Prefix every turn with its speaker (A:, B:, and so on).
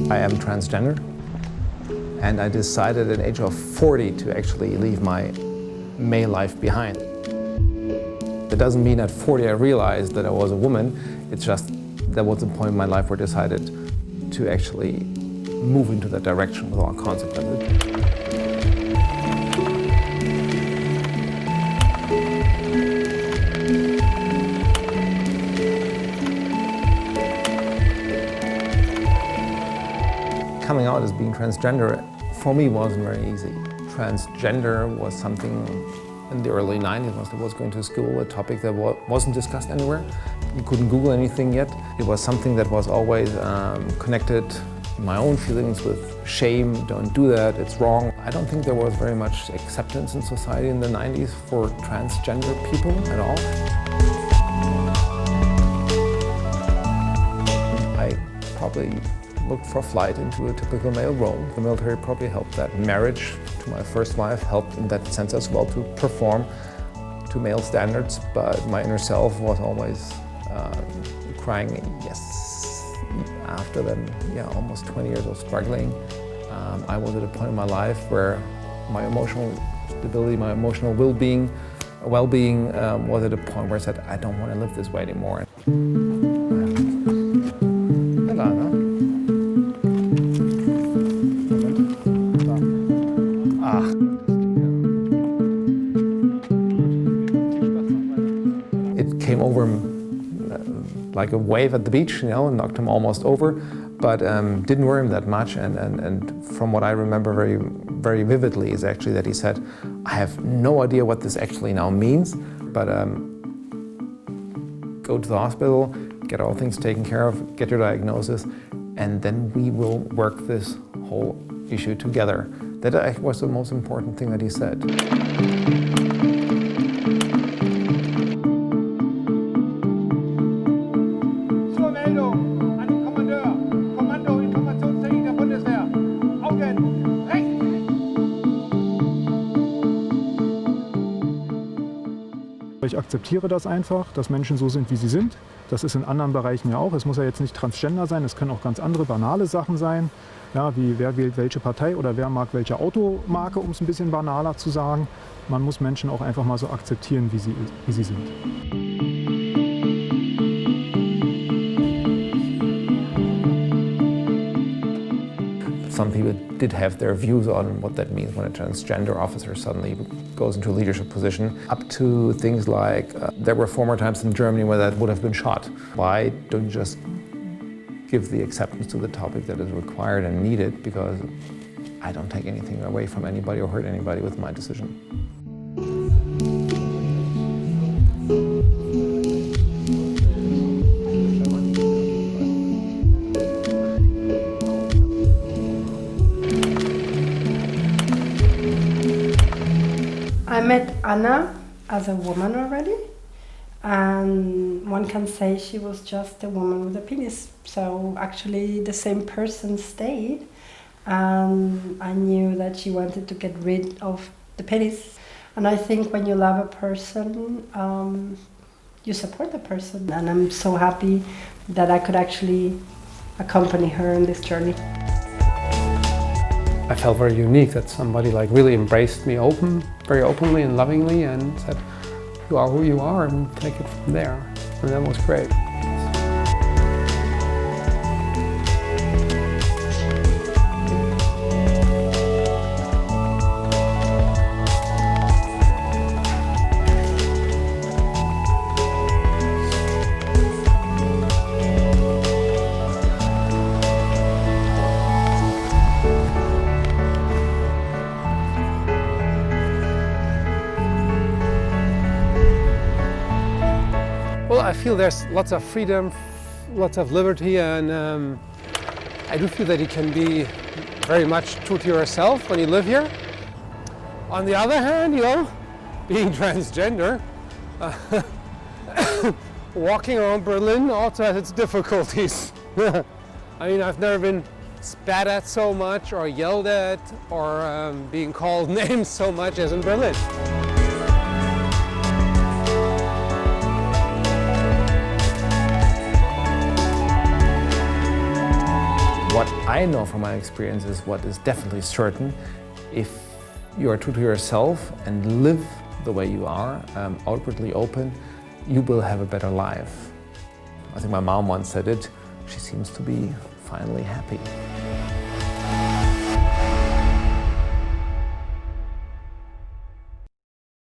A: I am transgender, and I decided at the age of 40 to actually leave my male life behind. That doesn't mean at 40 I realized that I was a woman, it's just that was the point in my life where I decided to actually move into that direction with all consequences. Coming out as being transgender, for me, wasn't very easy. Transgender was something in the early 90s, when I was going to school, a topic that wasn't discussed anywhere. You couldn't Google anything yet. It was something that was always connected my own feelings with shame, don't do that, it's wrong. I don't think there was very much acceptance in society in the 90s for transgender people at all. I probably looked for a flight into a typical male role. The military probably helped that. Marriage to my first wife helped in that sense as well to perform to male standards, but my inner self was always crying yes. After then, almost 20 years of struggling, I was at a point in my life where my emotional stability, my emotional well-being was at a point where I said, I don't want to live this way anymore. It came over him like a wave at the beach, and knocked him almost over, but didn't worry him that much. And from what I remember very, very vividly is actually that he said, I have no idea what this actually now means, but go to the hospital, get all things taken care of, get your diagnosis, and then we will work this whole issue together. That was the most important thing that he said.
B: Zur Meldung an den Kommandeur. Kommando Informationstechnik der Bundeswehr. Augen rechts!
C: Ich akzeptiere das einfach, dass Menschen so sind, wie sie sind. Das ist in anderen Bereichen ja auch. Es muss ja jetzt nicht Transgender sein, es können auch ganz andere banale Sachen sein. Ja, wie wer wählt welche Partei oder wer mag welche Automarke, um es ein bisschen banaler zu sagen. Man muss Menschen auch einfach mal so akzeptieren, wie sie sind.
A: Some people did have their views on what that means when a transgender officer suddenly goes into a leadership position, up to things like there were former times in Germany where that would have been shot. Why don't you just give the acceptance to the topic that is required and needed, because I don't take anything away from anybody or hurt anybody with my decision.
D: I met Anna as a woman already, and one can say she was just a woman with a penis. So actually the same person stayed, and I knew that she wanted to get rid of the penis. And I think when you love a person, you support the person, and I'm so happy that I could actually accompany her on this journey.
E: I felt very unique that somebody really embraced me very openly and lovingly, and said, you are who you are and take it from there. And that was great. Well, I feel there's lots of freedom, lots of liberty, and I do feel that you can be very much true to yourself when you live here. On the other hand, being transgender, walking around Berlin also has its difficulties. I mean, I've never been spat at so much or yelled at or being called names so much as in Berlin.
A: What I know from my experience is what is definitely certain. If you are true to yourself and live the way you are, outwardly open, you will have a better life. I think my mom once said it, she seems to be finally happy.